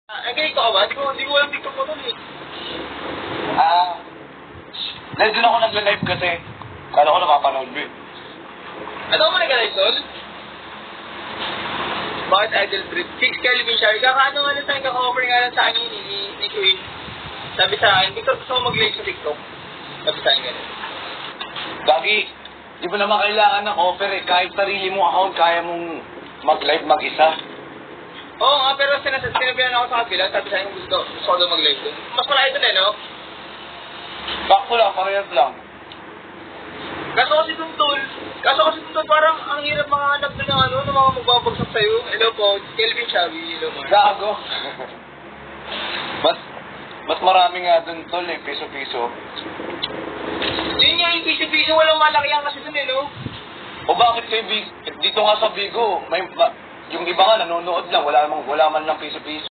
Ganito ka ba? Di ko alam TikTok mo dun eh. Doon ako nagla-live kasi. Kala ko napapanood mo eh. Ano mo nag-live doon? Bakit idol trip? Fix Kelvin Shari. Kakaano nga lang sa akin, kaka-offer nga lang sa akin ni Queen. Sabi sa akin, gusto ko mag-live sa TikTok. Sabi sa akin ganun. Gagi, di mo naman kailangan ng offer eh. Kahit sarili mong account, kaya mong mag-live mag-isa. Oo nga, pero sinabihan ako sa kapila. Sabi sa akin, gusto ko daw mag-live doon. Mas malaki doon eh, no? Bakto lang, parehas lang. Kaso kasi doon parang ang hirap makahanap doon ng ano, ng mga magbabagsak sa'yo. Hello po, Kelvin Shari. Hello mo. Gago. mas marami nga doon tol eh, piso-piso. Yun nga yung piso-piso, walang malaki yan kasi doon eh, no? O bakit kay Big? Dito nga sa Bigo, yung iba nga nanonood lang, wala man lang piso-piso.